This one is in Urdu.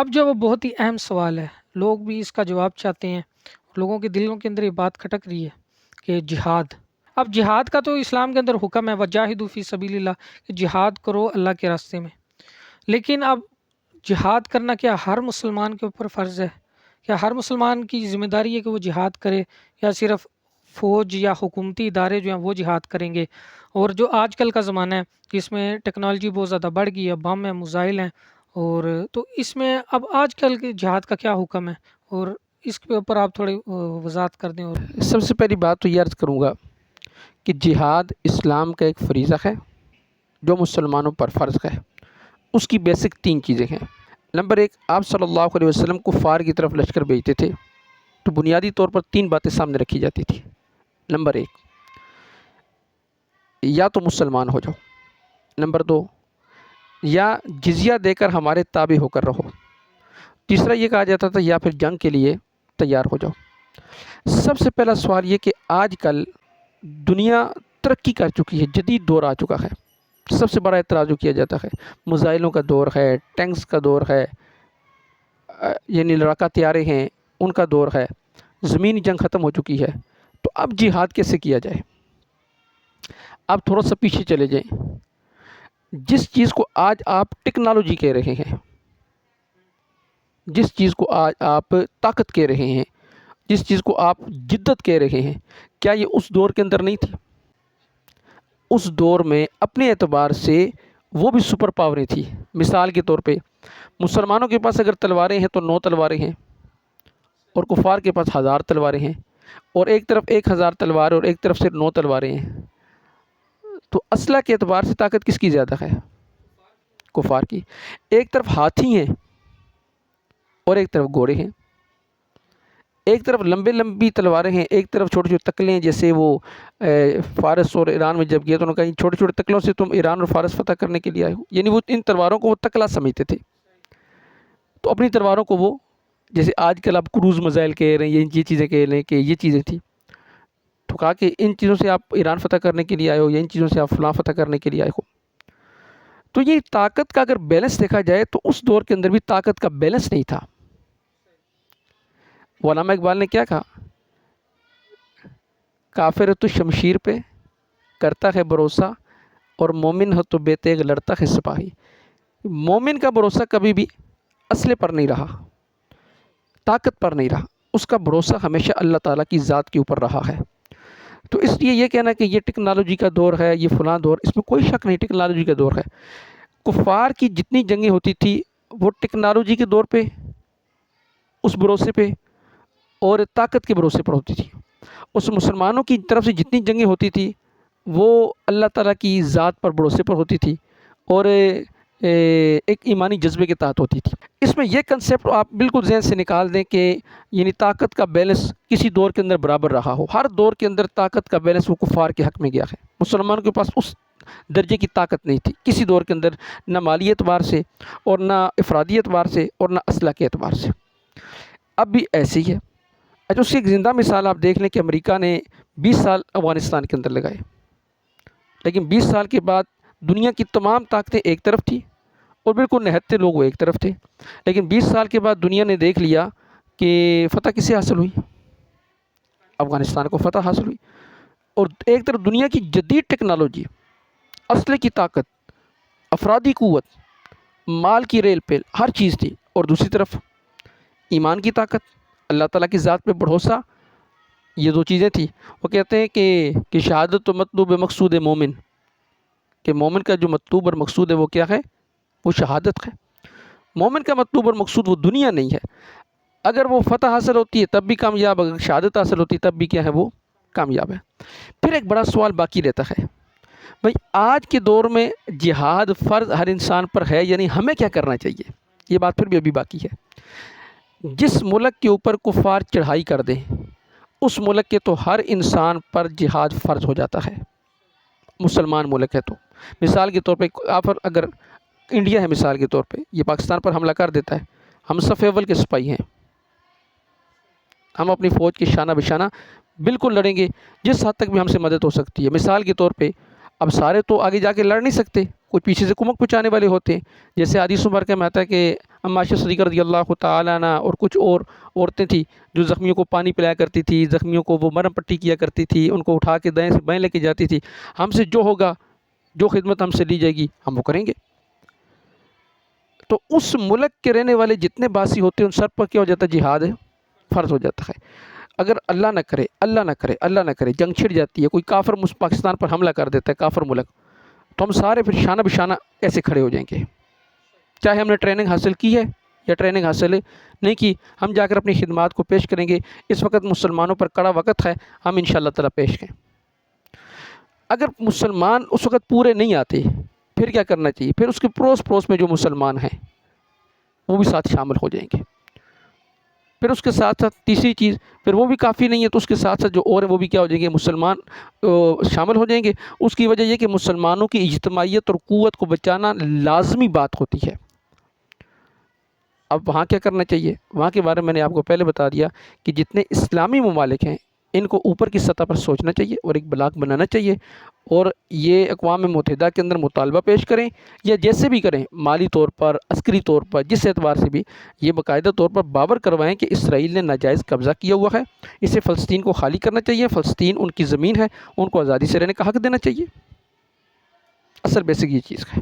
اب جو وہ بہت ہی اہم سوال ہے، لوگ بھی اس کا جواب چاہتے ہیں، لوگوں کے دلوں کے اندر یہ بات کھٹک رہی ہے کہ جہاد۔ اب جہاد کا تو اسلام کے اندر حکم ہے، وجاہدوا فی سبیل اللہ، کہ جہاد کرو اللہ کے راستے میں۔ لیکن اب جہاد کرنا کیا ہر مسلمان کے اوپر فرض ہے؟ کیا ہر مسلمان کی ذمہ داری ہے کہ وہ جہاد کرے، یا صرف فوج یا حکومتی ادارے جو ہیں وہ جہاد کریں گے؟ اور جو آج کل کا زمانہ ہے جس میں ٹیکنالوجی بہت زیادہ بڑھ گئی ہے، بم ہیں، میزائل ہیں، اور تو اس میں اب آج کل کے جہاد کا کیا حکم ہے، اور اس کے اوپر آپ تھوڑی وضاحت کر دیں۔ اور سب سے پہلی بات تو یہ عرض کروں گا کہ جہاد اسلام کا ایک فریضہ ہے جو مسلمانوں پر فرض ہے۔ اس کی بیسک 3 چیزیں ہیں۔ نمبر 1، آپ صلی اللہ علیہ وسلم کفار کی طرف لشکر بھیجتے تھے تو بنیادی طور پر 3 باتیں سامنے رکھی جاتی تھی۔ نمبر 1، یا تو مسلمان ہو جاؤ۔ نمبر 2، یا جزیہ دے کر ہمارے تابع ہو کر رہو۔ تیسرا یہ کہا جاتا تھا یا پھر جنگ کے لیے تیار ہو جاؤ۔ سب سے پہلا سوال یہ کہ آج کل دنیا ترقی کر چکی ہے، جدید دور آ چکا ہے۔ سب سے بڑا اعتراض جو کیا جاتا ہے، میزائلوں کا دور ہے، ٹینکس کا دور ہے، یعنی لڑاکا طیارے ہیں ان کا دور ہے، زمینی جنگ ختم ہو چکی ہے، تو اب جہاد کیسے کیا جائے؟ اب تھوڑا سا پیچھے چلے جائیں۔ جس چیز کو آج آپ ٹیکنالوجی کہہ رہے ہیں، جس چیز کو آج آپ طاقت کہہ رہے ہیں، جس چیز کو آپ جدت کہہ رہے ہیں، کیا یہ اس دور کے اندر نہیں تھی؟ اس دور میں اپنے اعتبار سے وہ بھی سپر پاوریں تھی۔ مثال کے طور پہ مسلمانوں کے پاس اگر تلواریں ہیں تو 9 تلواریں ہیں، اور کفار کے پاس 1000 تلواریں ہیں، اور ایک طرف 1000 تلواریں اور ایک طرف صرف 9 تلواریں ہیں۔ تو اسلحہ کے اعتبار سے طاقت کس کی زیادہ ہے؟ کفار کی۔ ایک طرف ہاتھی ہیں اور ایک طرف گھوڑے ہیں، ایک طرف لمبی تلواریں ہیں، ایک طرف چھوٹے چھوٹے تکلے ہیں۔ جیسے وہ فارس اور ایران میں جب گئے تو انہوں نے کہا چھوٹے چھوٹے تکلوں سے تم ایران اور فارس فتح کرنے کے لیے آئے ہو، یعنی وہ ان تلواروں کو وہ تکلا سمجھتے تھے۔ تو اپنی تلواروں کو وہ، جیسے آج کل آپ کروز میزائل کہہ رہے ہیں، یہ چیزیں کہہ رہے ہیں کہ یہ چیزیں تھیں، تو کہا کہ ان چیزوں سے آپ ایران فتح کرنے کے لیے آئے ہو، یا ان چیزوں سے آپ فلاں فتح کرنے کے لیے آئے ہو۔ تو یہ طاقت کا اگر بیلنس دیکھا جائے تو اس دور کے اندر بھی طاقت کا بیلنس نہیں تھا۔ علامہ اقبال نے کیا کہا؟ کافر ہے تو شمشیر پہ کرتا ہے بھروسہ، اور مومن ہے تو بے تیغ لڑتا ہے سپاہی۔ مومن کا بھروسہ کبھی بھی اسلحے پر نہیں رہا، طاقت پر نہیں رہا، اس کا بھروسہ ہمیشہ اللہ تعالیٰ کی ذات کے اوپر رہا ہے۔ تو اس لیے یہ کہنا کہ یہ ٹیکنالوجی کا دور ہے، یہ فلاں دور، اس میں کوئی شک نہیں، ٹیکنالوجی کا دور ہے۔ کفار کی جتنی جنگیں ہوتی تھی وہ ٹیکنالوجی کے دور پہ، اس بھروسے پہ اور طاقت کے بھروسے پر ہوتی تھی۔ اس مسلمانوں کی طرف سے جتنی جنگیں ہوتی تھی وہ اللہ تعالیٰ کی ذات پر بھروسے پر ہوتی تھی، اور ایک ایمانی جذبے کے تحت ہوتی تھی۔ اس میں یہ کنسیپٹ آپ بالکل ذہن سے نکال دیں کہ یعنی طاقت کا بیلنس کسی دور کے اندر برابر رہا ہو۔ ہر دور کے اندر طاقت کا بیلنس وہ کفار کے حق میں گیا ہے۔ مسلمانوں کے پاس اس درجے کی طاقت نہیں تھی کسی دور کے اندر، نہ مالی اعتبار سے، اور نہ افرادی اعتبار سے، اور نہ اسلحہ کے اعتبار سے۔ اب بھی ایسے ہی ہے۔ اچھا، اس کی ایک زندہ مثال آپ دیکھ لیں کہ امریکہ نے 20 سال افغانستان کے اندر لگائے، لیکن 20 سال کے بعد دنیا کی تمام طاقتیں ایک طرف تھیں اور بالکل نہتے لوگ وہ ایک طرف تھے، لیکن 20 سال کے بعد دنیا نے دیکھ لیا کہ فتح کسے حاصل ہوئی؟ افغانستان کو فتح حاصل ہوئی۔ اور ایک طرف دنیا کی جدید ٹیکنالوجی، اسلحے کی طاقت، افرادی قوت، مال کی ریل پیل، ہر چیز تھی، اور دوسری طرف ایمان کی طاقت، اللہ تعالیٰ کی ذات پہ بھروسہ، یہ 2 چیزیں تھیں۔ وہ کہتے ہیں کہ شہادت و مطلوب مقصود مومن، کہ مومن کا جو مطلوب اور مقصود ہے وہ کیا ہے؟ وہ شہادت ہے۔ مومن کا مطلوب اور مقصود وہ دنیا نہیں ہے۔ اگر وہ فتح حاصل ہوتی ہے تب بھی کامیاب، اگر شہادت حاصل ہوتی ہے تب بھی کیا ہے؟ وہ کامیاب ہے۔ پھر ایک بڑا سوال باقی رہتا ہے، بھئی آج کے دور میں جہاد فرض ہر انسان پر ہے، یعنی ہمیں کیا کرنا چاہیے؟ یہ بات پھر بھی ابھی باقی ہے۔ جس ملک کے اوپر کفار چڑھائی کر دیں اس ملک کے تو ہر انسان پر جہاد فرض ہو جاتا ہے، مسلمان ملک ہے تو۔ مثال کے طور پہ آپ اگر انڈیا ہے، مثال کے طور پہ یہ پاکستان پر حملہ کر دیتا ہے، ہم صف اول کے سپاہی ہیں، ہم اپنی فوج کے شانہ بشانہ بالکل لڑیں گے جس حد تک بھی ہم سے مدد ہو سکتی ہے۔ مثال کے طور پہ اب سارے تو آگے جا کے لڑ نہیں سکتے، کوئی پیچھے سے کمک پہنچانے والے ہوتے ہیں، جیسے حدیث مبارکہ میں آتا ہے کہ اما عائشہ صدیقہ رضی اللہ تعالیٰ عنہ اور کچھ اور عورتیں تھیں جو زخمیوں کو پانی پلایا کرتی تھی، زخمیوں کو وہ مرہم پٹی کیا کرتی تھی، ان کو اٹھا کے دائیں سے بائیں لے کے جاتی تھی. ہم سے جو ہوگا، جو خدمت ہم سے لی جائے گی، ہم وہ کریں گے. تو اس ملک کے رہنے والے جتنے باسی ہوتے ہیں ان سب پر کیا ہو جاتا ہے؟ جہاد فرض ہو جاتا ہے. اگر اللہ نہ کرے، اللہ نہ کرے، اللہ نہ کرے جنگ چھڑ جاتی ہے، کوئی کافر پاکستان پر حملہ کر دیتا ہے، کافر ملک، تو ہم سارے پھر شانہ بشانہ ایسے کھڑے ہو جائیں گے. چاہے ہم نے ٹریننگ حاصل کی ہے یا ٹریننگ حاصل نہیں کی، ہم جا کر اپنی خدمات کو پیش کریں گے. اس وقت مسلمانوں پر کڑا وقت ہے، ہم انشاءاللہ تعالیٰ پیش کریں. اگر مسلمان اس وقت پورے نہیں آتے، پھر کیا کرنا چاہیے؟ پھر اس کے پڑوس میں جو مسلمان ہیں وہ بھی ساتھ شامل ہو جائیں گے. پھر اس کے ساتھ ساتھ تیسری چیز، پھر وہ بھی کافی نہیں ہے تو اس کے ساتھ ساتھ جو اور ہیں وہ بھی کیا ہو جائیں گے؟ مسلمان شامل ہو جائیں گے. اس کی وجہ یہ کہ مسلمانوں کی اجتماعیت اور قوت کو بچانا لازمی بات ہوتی ہے. اب وہاں کیا کرنا چاہیے؟ وہاں کے بارے میں نے آپ کو پہلے بتا دیا کہ جتنے اسلامی ممالک ہیں ان کو اوپر کی سطح پر سوچنا چاہیے اور ایک بلاک بنانا چاہیے، اور یہ اقوام متحدہ کے اندر مطالبہ پیش کریں یا جیسے بھی کریں، مالی طور پر، عسکری طور پر، جس اعتبار سے بھی، یہ باقاعدہ طور پر باور کروائیں کہ اسرائیل نے ناجائز قبضہ کیا ہوا ہے، اسے فلسطین کو خالی کرنا چاہیے، فلسطین ان کی زمین ہے، ان کو آزادی سے رہنے کا حق دینا چاہیے. اصل بیسک یہ چیز ہے.